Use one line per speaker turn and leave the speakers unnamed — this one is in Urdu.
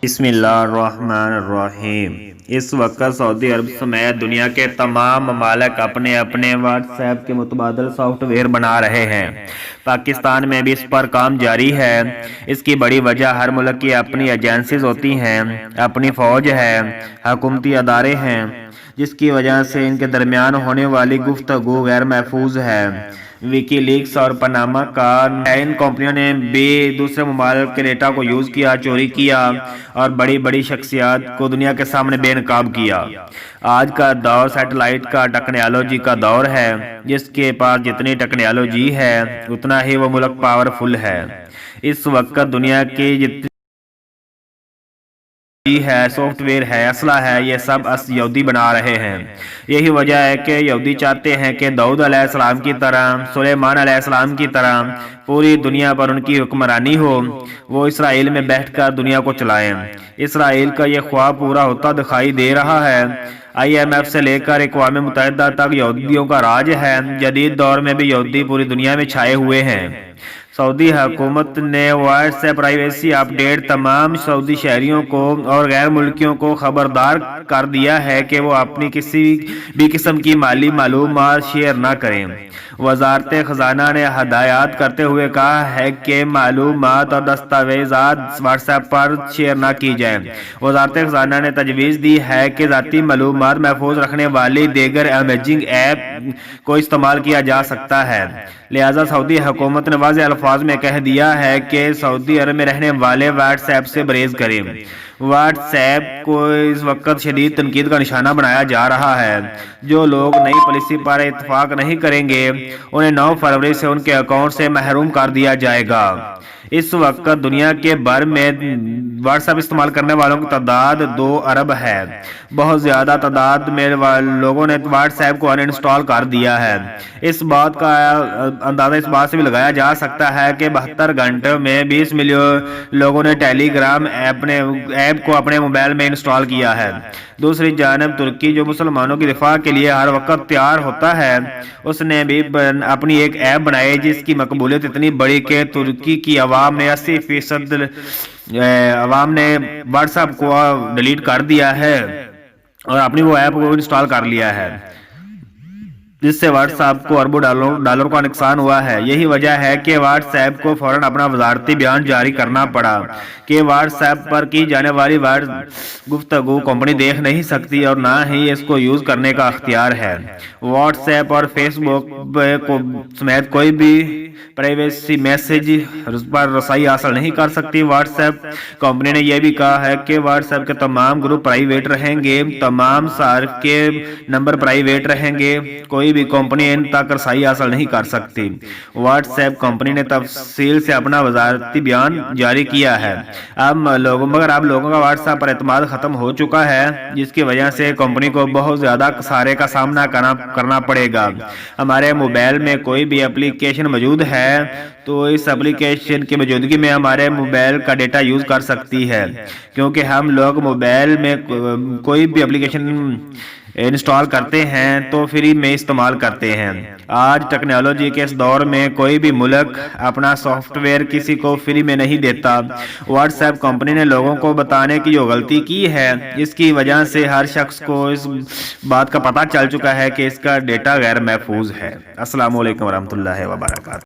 بسم اللہ الرحمن الرحیم۔ اس وقت سعودی عرب سمیت دنیا کے تمام ممالک اپنے اپنے واٹس ایپ کے متبادل سافٹ ویئر بنا رہے ہیں۔ پاکستان میں بھی اس پر کام جاری ہے۔ اس کی بڑی وجہ ہر ملک کی اپنی ایجنسیز ہوتی ہیں، اپنی فوج ہے، حکومتی ادارے ہیں، جس کی وجہ سے ان کے درمیان ہونے والی گفتگو غیر محفوظ ہے۔ وکی لیکس اور پاناما کا ان کمپنیوں نے بھی دوسرے ممالک کے ڈیٹا کو یوز کیا، چوری کیا اور بڑی بڑی شخصیات کو دنیا کے سامنے بے نقاب کیا۔ آج کا دور سیٹلائٹ کا ٹیکنالوجی کا دور ہے۔ جس کے پاس جتنی ٹیکنالوجی ہے اتنا ہی وہ ملک پاورفل ہے۔ اس وقت دنیا کی جتنی ہے، سافٹ ویئر ہے، اسلحہ ہے، یہ سب یہودی بنا رہے ہیں۔ یہی وجہ ہے کہ یہودی چاہتے ہیں کہ داؤد علیہ السلام کی طرح، سلیمان علیہ السلام کی طرح پوری دنیا پر ان کی حکمرانی ہو، وہ اسرائیل میں بیٹھ کر دنیا کو چلائیں۔ اسرائیل کا یہ خواب پورا ہوتا دکھائی دے رہا ہے۔ IMF سے لے کر اقوام متحدہ تک یہودیوں کا راج ہے۔ جدید دور میں بھی یہودی پوری دنیا میں چھائے ہوئے ہیں۔ سعودی حکومت نے واٹس ایپ پرائیویسی اپ ڈیٹ تمام سعودی شہریوں کو اور غیر ملکیوں کو خبردار کر دیا ہے کہ وہ اپنی کسی بھی قسم کی مالی معلومات شیئر نہ کریں۔ وزارت خزانہ نے ہدایات کرتے ہوئے کہا ہے کہ معلومات اور دستاویزات واٹس ایپ پر شیئر نہ کی جائیں۔ وزارت خزانہ نے تجویز دی ہے کہ ذاتی معلومات محفوظ رکھنے والی دیگر امیجنگ ایپ کو استعمال کیا جا سکتا ہے۔ لہذا سعودی حکومت نے واضح الفاظ میں کہہ دیا ہے کہ سعودی عرب میں رہنے والے واٹس ایپ سے پرہیز کریں۔ واٹس ایپ کو اس وقت شدید تنقید کا نشانہ بنایا جا رہا ہے۔ جو لوگ نئی پالیسی پر اتفاق نہیں کریں گے انہیں 9 فروری سے ان کے اکاؤنٹ سے محروم کر دیا جائے گا۔ اس وقت دنیا کے بھر میں واٹس ایپ استعمال کرنے والوں کی تعداد 2 ارب ہے۔ بہت زیادہ تعداد میں لوگوں نے واٹس ایپ کو ان انسٹال کر دیا ہے۔ اس بات کا اندازہ اس بات سے بھی لگایا جا سکتا ہے کہ 72 گھنٹوں میں 20 ملین لوگوں نے ٹیلی گرام ایپ کو اپنے موبائل میں انسٹال کیا ہے۔ دوسری جانب ترکی، جو مسلمانوں کی دفاع کے لیے ہر وقت تیار ہوتا ہے، اس نے بھی اپنی ایک ایپ بنائی جس کی مقبولیت اتنی بڑی کہ ترکی کی عوام نے 80% عوام نے واٹس ایپ کو ڈیلیٹ کر دیا ہے اور اپنی وہ ایپ کو انسٹال کر لیا ہے، جس سے واٹس ایپ کو اربوں ڈالر کا نقصان ہوا ہے۔ یہی وجہ ہے کہ واٹس ایپ کو فوراً اپنا وزارتی بیان جاری کرنا پڑا کہ واٹس ایپ پر کی جانے والی گفتگو کمپنی دیکھ نہیں سکتی اور نہ ہی اس کو یوز کرنے کا اختیار ہے۔ واٹس ایپ اور فیس بک سمیت کوئی بھی پرائیویسی میسج پر رسائی حاصل نہیں کر سکتی۔ واٹس ایپ کمپنی نے یہ بھی کہا ہے کہ واٹس ایپ کے تمام گروپ پرائیویٹ رہیں گے، تمام صارف کے نمبر پرائیویٹ رہیں گے، کوئی بھی کمپنی ان تک رسائی حاصل نہیں کر سکتی۔ واٹس ایپ کمپنی نے تفصیل سے اپنا وزارتی بیان جاری کیا ہے۔ مگر اب لوگوں کا واٹس ایپ پر اعتماد ختم ہو چکا ہے، جس کی وجہ سے کمپنی کو بہت زیادہ خسارے کا سامنا کرنا پڑے گا۔ ہمارے موبائل میں کوئی بھی اپلیکیشن موجود ہے تو اس اپلیکیشن کی موجودگی میں ہمارے موبائل کا ڈیٹا یوز کر سکتی ہے، کیونکہ ہم لوگ موبائل میں کوئی بھی اپلیکیشن انسٹال کرتے ہیں تو فری میں استعمال کرتے ہیں۔ آج ٹیکنالوجی کے اس دور میں کوئی بھی ملک اپنا سافٹ ویئر کسی کو فری میں نہیں دیتا۔ واٹس ایپ کمپنی نے لوگوں کو بتانے کی جو غلطی کی ہے، اس کی وجہ سے ہر شخص کو اس بات کا پتہ چل چکا ہے کہ اس کا ڈیٹا غیر محفوظ ہے۔ السلام علیکم ورحمۃ اللہ وبرکاتہ۔